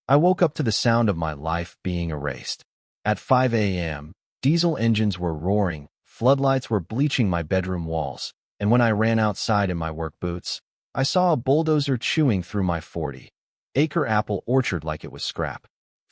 I woke up to the sound of my life being erased. At 5 a.m., diesel engines were roaring, floodlights were bleaching my bedroom walls, and when I ran outside in my work boots, I saw a bulldozer chewing through my 40-acre apple orchard like it was scrap.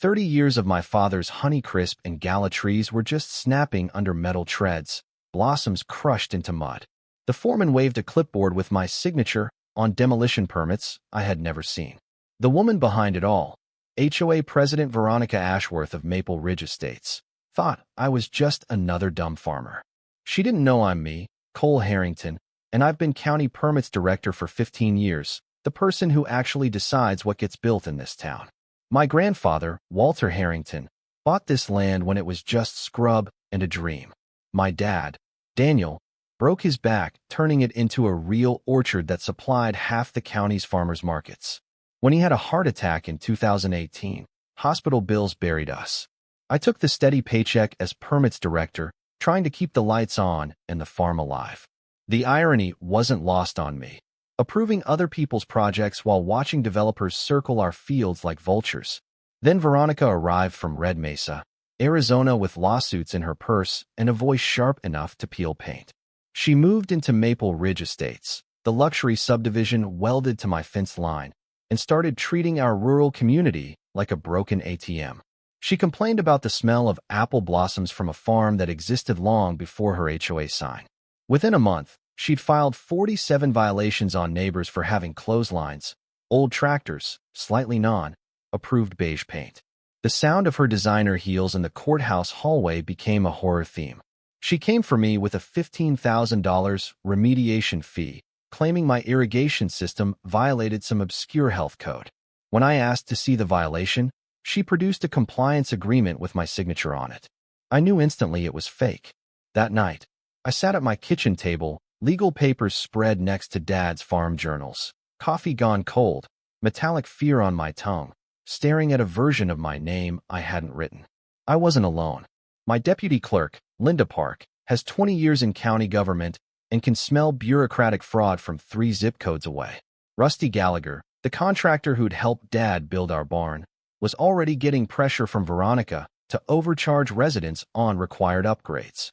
30 years of my father's Honeycrisp and Gala trees were just snapping under metal treads, blossoms crushed into mud. The foreman waved a clipboard with my signature on demolition permits I had never seen. The woman behind it all, HOA President Veronica Ashworth of Maple Ridge Estates, thought I was just another dumb farmer. She didn't know I'm me, Cole Harrington, and I've been county permits director for 15 years, the person who actually decides what gets built in this town. My grandfather, Walter Harrington, bought this land when it was just scrub and a dream. My dad, Daniel, broke his back turning it into a real orchard that supplied half the county's farmers markets. When he had a heart attack in 2018, hospital bills buried us. I took the steady paycheck as permits director, trying to keep the lights on and the farm alive. The irony wasn't lost on me. Approving other people's projects while watching developers circle our fields like vultures. Then Veronica arrived from Red Mesa, Arizona with lawsuits in her purse and a voice sharp enough to peel paint. She moved into Maple Ridge Estates, the luxury subdivision welded to my fence line, and started treating our rural community like a broken ATM. She complained about the smell of apple blossoms from a farm that existed long before her HOA sign. Within a month, she'd filed 47 violations on neighbors for having clotheslines, old tractors, slightly non-approved beige paint. The sound of her designer heels in the courthouse hallway became a horror theme. She came for me with a $15,000 remediation fee, claiming my irrigation system violated some obscure health code. When I asked to see the violation, she produced a compliance agreement with my signature on it. I knew instantly it was fake. That night, I sat at my kitchen table, legal papers spread next to Dad's farm journals, coffee gone cold, metallic fear on my tongue, staring at a version of my name I hadn't written. I wasn't alone. My deputy clerk, Linda Park, has 20 years in county government and can smell bureaucratic fraud from 3 zip codes away. Rusty Gallagher, the contractor who'd helped Dad build our barn, was already getting pressure from Veronica to overcharge residents on required upgrades.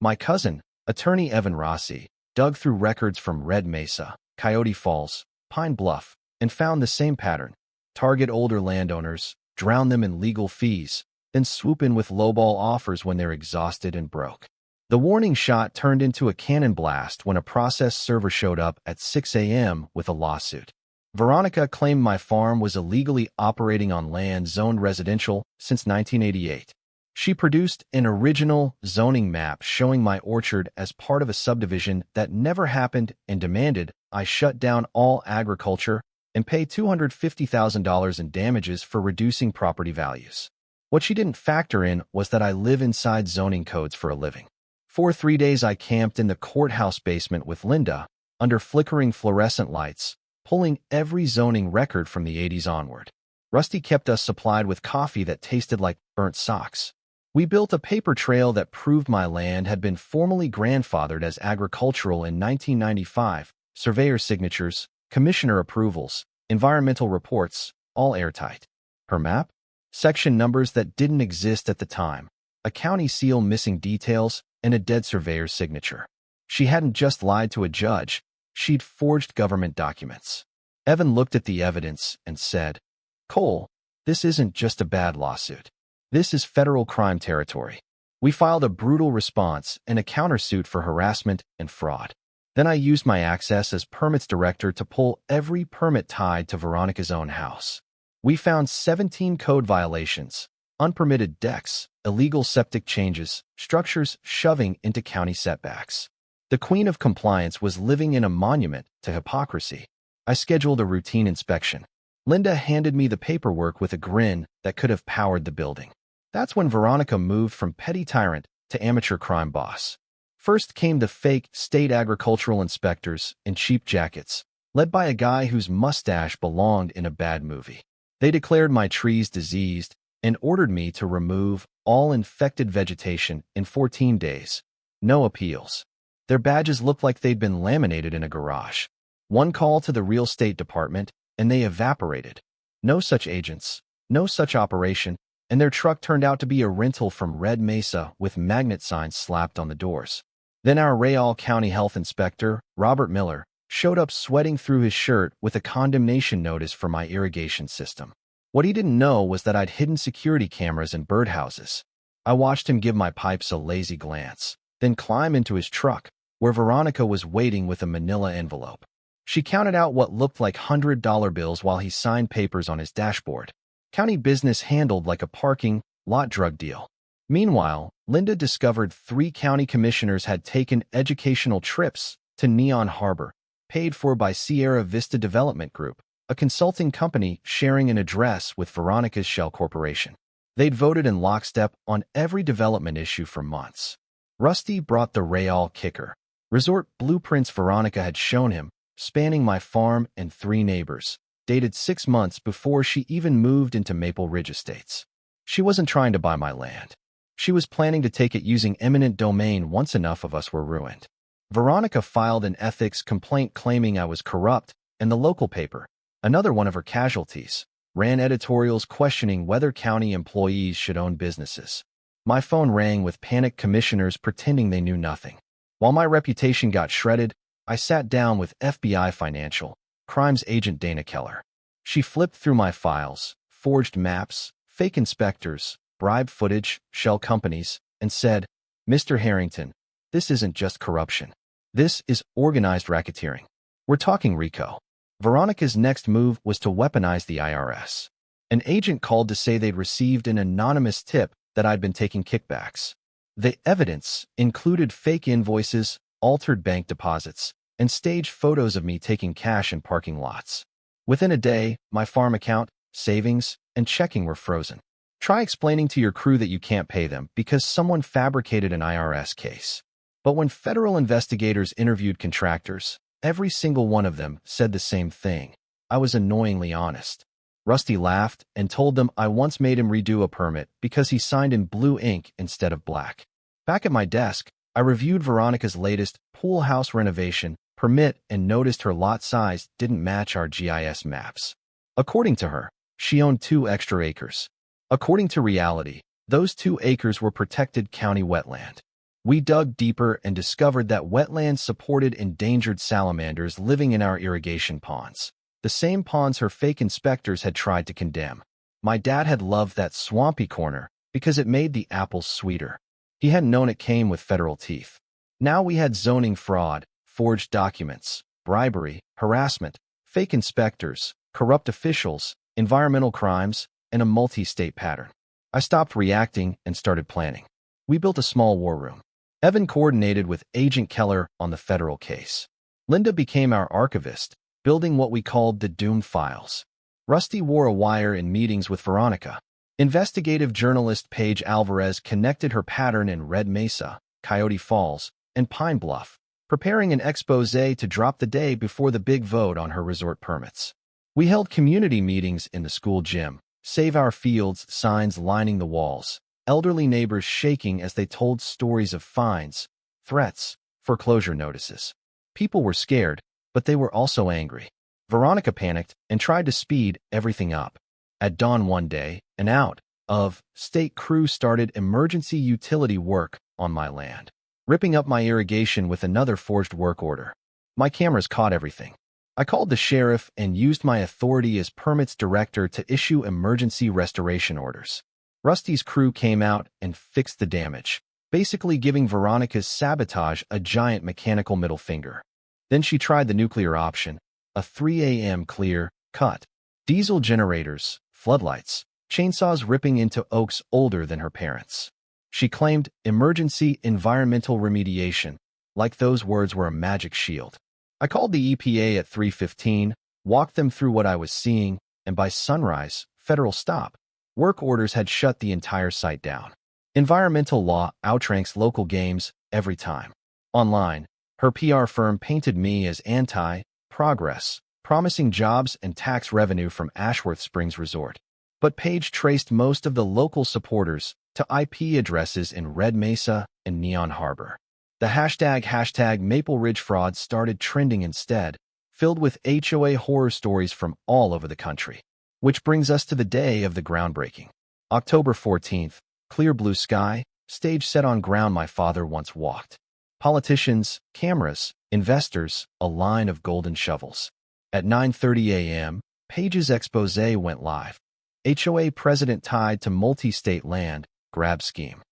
My cousin, attorney Evan Rossi, dug through records from Red Mesa, Coyote Falls, Pine Bluff, and found the same pattern. Target older landowners, drown them in legal fees, then swoop in with lowball offers when they're exhausted and broke. The warning shot turned into a cannon blast when a process server showed up at 6 a.m. with a lawsuit. Veronica claimed my farm was illegally operating on land zoned residential since 1988. She produced an original zoning map showing my orchard as part of a subdivision that never happened and demanded I shut down all agriculture and pay $250,000 in damages for reducing property values. What she didn't factor in was that I live inside zoning codes for a living. For 3 days I camped in the courthouse basement with Linda, under flickering fluorescent lights, pulling every zoning record from the 80s onward. Rusty kept us supplied with coffee that tasted like burnt socks. We built a paper trail that proved my land had been formally grandfathered as agricultural in 1995, surveyor signatures, commissioner approvals, environmental reports, all airtight. Her map? Section numbers that didn't exist at the time, a county seal missing details, and a dead surveyor's signature. She hadn't just lied to a judge, she'd forged government documents. Evan looked at the evidence and said, "Cole, this isn't just a bad lawsuit. This is federal crime territory." We filed a brutal response and a countersuit for harassment and fraud. Then I used my access as permits director to pull every permit tied to Veronica's own house. We found 17 code violations, unpermitted decks, illegal septic changes, structures shoving into county setbacks. The queen of compliance was living in a monument to hypocrisy. I scheduled a routine inspection. Linda handed me the paperwork with a grin that could have powered the building. That's when Veronica moved from petty tyrant to amateur crime boss. First came the fake state agricultural inspectors in cheap jackets, led by a guy whose mustache belonged in a bad movie. They declared my trees diseased and ordered me to remove all infected vegetation in 14 days. No appeals. Their badges looked like they'd been laminated in a garage. One call to the real estate department, and they evaporated. No such agents. No such operation, and their truck turned out to be a rental from Red Mesa with magnet signs slapped on the doors. Then our Rayall County Health Inspector, Robert Miller, showed up sweating through his shirt with a condemnation notice for my irrigation system. What he didn't know was that I'd hidden security cameras in birdhouses. I watched him give my pipes a lazy glance, then climb into his truck, where Veronica was waiting with a manila envelope. She counted out what looked like $100 bills while he signed papers on his dashboard. County business handled like a parking lot drug deal. Meanwhile, Linda discovered 3 county commissioners had taken educational trips to Neon Harbor, paid for by Sierra Vista Development Group, a consulting company sharing an address with Veronica's Shell Corporation. They'd voted in lockstep on every development issue for months. Rusty brought the Rayall kicker. Resort blueprints Veronica had shown him, spanning my farm and 3 neighbors, dated 6 months before she even moved into Maple Ridge Estates. She wasn't trying to buy my land. She was planning to take it using eminent domain once enough of us were ruined. Veronica filed an ethics complaint claiming I was corrupt, and the local paper, another one of her casualties, ran editorials questioning whether county employees should own businesses. My phone rang with panicked commissioners pretending they knew nothing. While my reputation got shredded, I sat down with FBI Financial Crimes agent Dana Keller. She flipped through my files, forged maps, fake inspectors, bribe footage, shell companies, and said, "Mr. Harrington, this isn't just corruption. This is organized racketeering. We're talking RICO." Veronica's next move was to weaponize the IRS. An agent called to say they'd received an anonymous tip that I'd been taking kickbacks. The evidence included fake invoices, altered bank deposits, and staged photos of me taking cash in parking lots. Within a day, my farm account, savings, and checking were frozen. Try explaining to your crew that you can't pay them because someone fabricated an IRS case. But when federal investigators interviewed contractors, every single one of them said the same thing. I was annoyingly honest. Rusty laughed and told them I once made him redo a permit because he signed in blue ink instead of black. Back at my desk, I reviewed Veronica's latest pool house renovation permit and noticed her lot size didn't match our GIS maps. According to her, she owned 2 extra acres. According to reality, those 2 acres were protected county wetland. We dug deeper and discovered that wetlands supported endangered salamanders living in our irrigation ponds, the same ponds her fake inspectors had tried to condemn. My dad had loved that swampy corner because it made the apples sweeter. He hadn't known it came with federal teeth. Now we had zoning fraud, forged documents, bribery, harassment, fake inspectors, corrupt officials, environmental crimes, and a multi-state pattern. I stopped reacting and started planning. We built a small war room. Evan coordinated with Agent Keller on the federal case. Linda became our archivist, building what we called the doomed files. Rusty wore a wire in meetings with Veronica. Investigative journalist Paige Alvarez connected her pattern in Red Mesa, Coyote Falls, and Pine Bluff, preparing an expose to drop the day before the big vote on her resort permits. We held community meetings in the school gym, Save Our Fields signs lining the walls, elderly neighbors shaking as they told stories of fines, threats, foreclosure notices. People were scared, but they were also angry. Veronica panicked and tried to speed everything up. At dawn one day, an out-of-state crew started emergency utility work on my land, ripping up my irrigation with another forged work order. My cameras caught everything. I called the sheriff and used my authority as permits director to issue emergency restoration orders. Rusty's crew came out and fixed the damage, basically giving Veronica's sabotage a giant mechanical middle finger. Then she tried the nuclear option, a 3 a.m. clear cut. Diesel generators, floodlights, chainsaws ripping into oaks older than her parents. She claimed emergency environmental remediation, like those words were a magic shield. I called the EPA at 3:15, walked them through what I was seeing, and by sunrise, federal stop. Work orders had shut the entire site down. Environmental law outranks local games every time. Online, her PR firm painted me as anti-progress, promising jobs and tax revenue from Ashworth Springs Resort. But Paige traced most of the local supporters to IP addresses in Red Mesa and Neon Harbor. The hashtag Maple Ridge fraud started trending instead, filled with HOA horror stories from all over the country. Which brings us to the day of the groundbreaking. October 14th, clear blue sky, stage set on ground my father once walked. Politicians, cameras, investors, a line of golden shovels. At 9:30 a.m., Page's expose went live. HOA president tied to multi-state land grab scheme.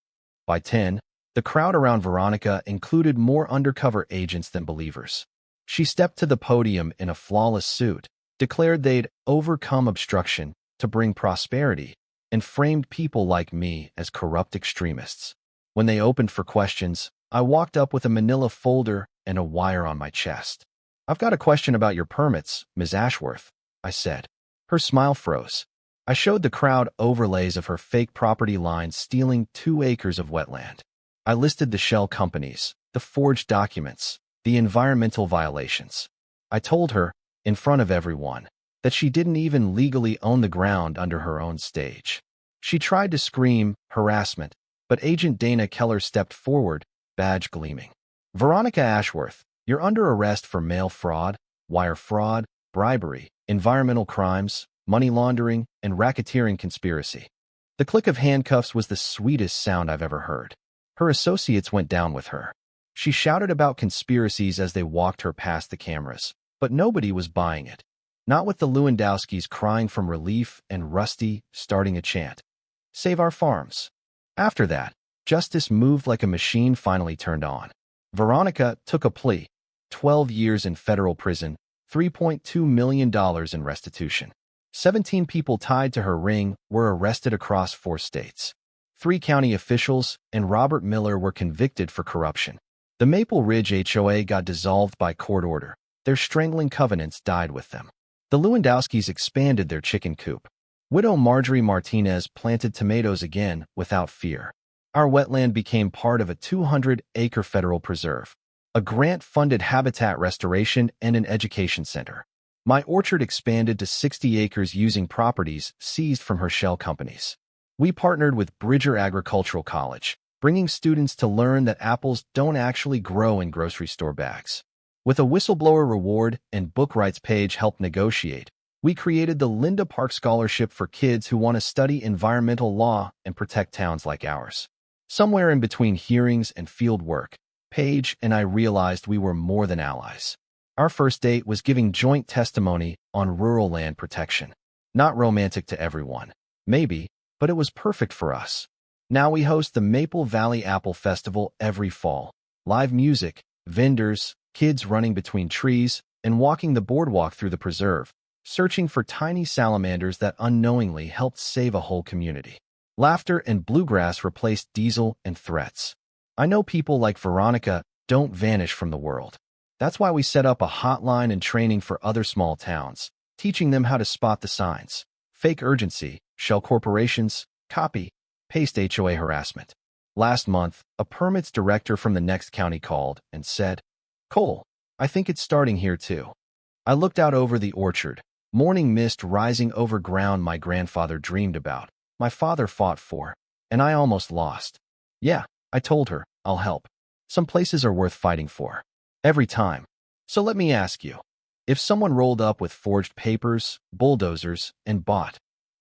By 10, the crowd around Veronica included more undercover agents than believers. She stepped to the podium in a flawless suit, declared they'd overcome obstruction to bring prosperity, and framed people like me as corrupt extremists. When they opened for questions, I walked up with a manila folder and a wire on my chest. "I've got a question about your permits, Ms. Ashworth," I said. Her smile froze. I showed the crowd overlays of her fake property lines stealing 2 acres of wetland. I listed the shell companies, the forged documents, the environmental violations. I told her, in front of everyone, that she didn't even legally own the ground under her own stage. She tried to scream harassment, but Agent Dana Keller stepped forward, badge gleaming. "Veronica Ashworth, you're under arrest for mail fraud, wire fraud, bribery, environmental crimes, money laundering, and racketeering conspiracy." The click of handcuffs was the sweetest sound I've ever heard. Her associates went down with her. She shouted about conspiracies as they walked her past the cameras, but nobody was buying it. Not with the Lewandowskis crying from relief and Rusty starting a chant, "Save our farms." After that, justice moved like a machine finally turned on. Veronica took a plea, 12 years in federal prison, $3.2 million in restitution. 17 people tied to her ring were arrested across 4 states. 3 county officials and Robert Miller were convicted for corruption. The Maple Ridge HOA got dissolved by court order. Their strangling covenants died with them. The Lewandowskis expanded their chicken coop. Widow Marjorie Martinez planted tomatoes again without fear. Our wetland became part of a 200-acre federal preserve, a grant-funded habitat restoration, and an education center. My orchard expanded to 60 acres using properties seized from her shell companies. We partnered with Bridger Agricultural College, bringing students to learn that apples don't actually grow in grocery store bags. With a whistleblower reward and book rights page helped negotiate, we created the Linda Park Scholarship for kids who want to study environmental law and protect towns like ours. Somewhere in between hearings and field work, Paige and I realized we were more than allies. Our first date was giving joint testimony on rural land protection. Not romantic to everyone, maybe, but it was perfect for us. Now we host the Maple Valley Apple Festival every fall. Live music, vendors, kids running between trees, and walking the boardwalk through the preserve, searching for tiny salamanders that unknowingly helped save a whole community. Laughter and bluegrass replaced diesel and threats. I know people like Veronica don't vanish from the world. That's why we set up a hotline and training for other small towns, teaching them how to spot the signs: fake urgency, shell corporations, copy, paste HOA harassment. Last month, a permits director from the next county called and said, "Cole, I think it's starting here too." I looked out over the orchard, morning mist rising over ground my grandfather dreamed about, my father fought for, and I almost lost. "Yeah," I told her, "I'll help. Some places are worth fighting for. Every time. So let me ask you, if someone rolled up with forged papers, bulldozers, and bought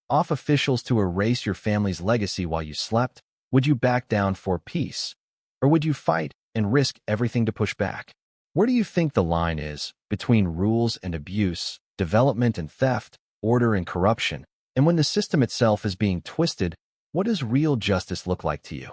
off officials to erase your family's legacy while you slept, would you back down for peace? Or would you fight and risk everything to push back? Where do you think the line is between rules and abuse, development and theft, order and corruption? And when the system itself is being twisted, what does real justice look like to you?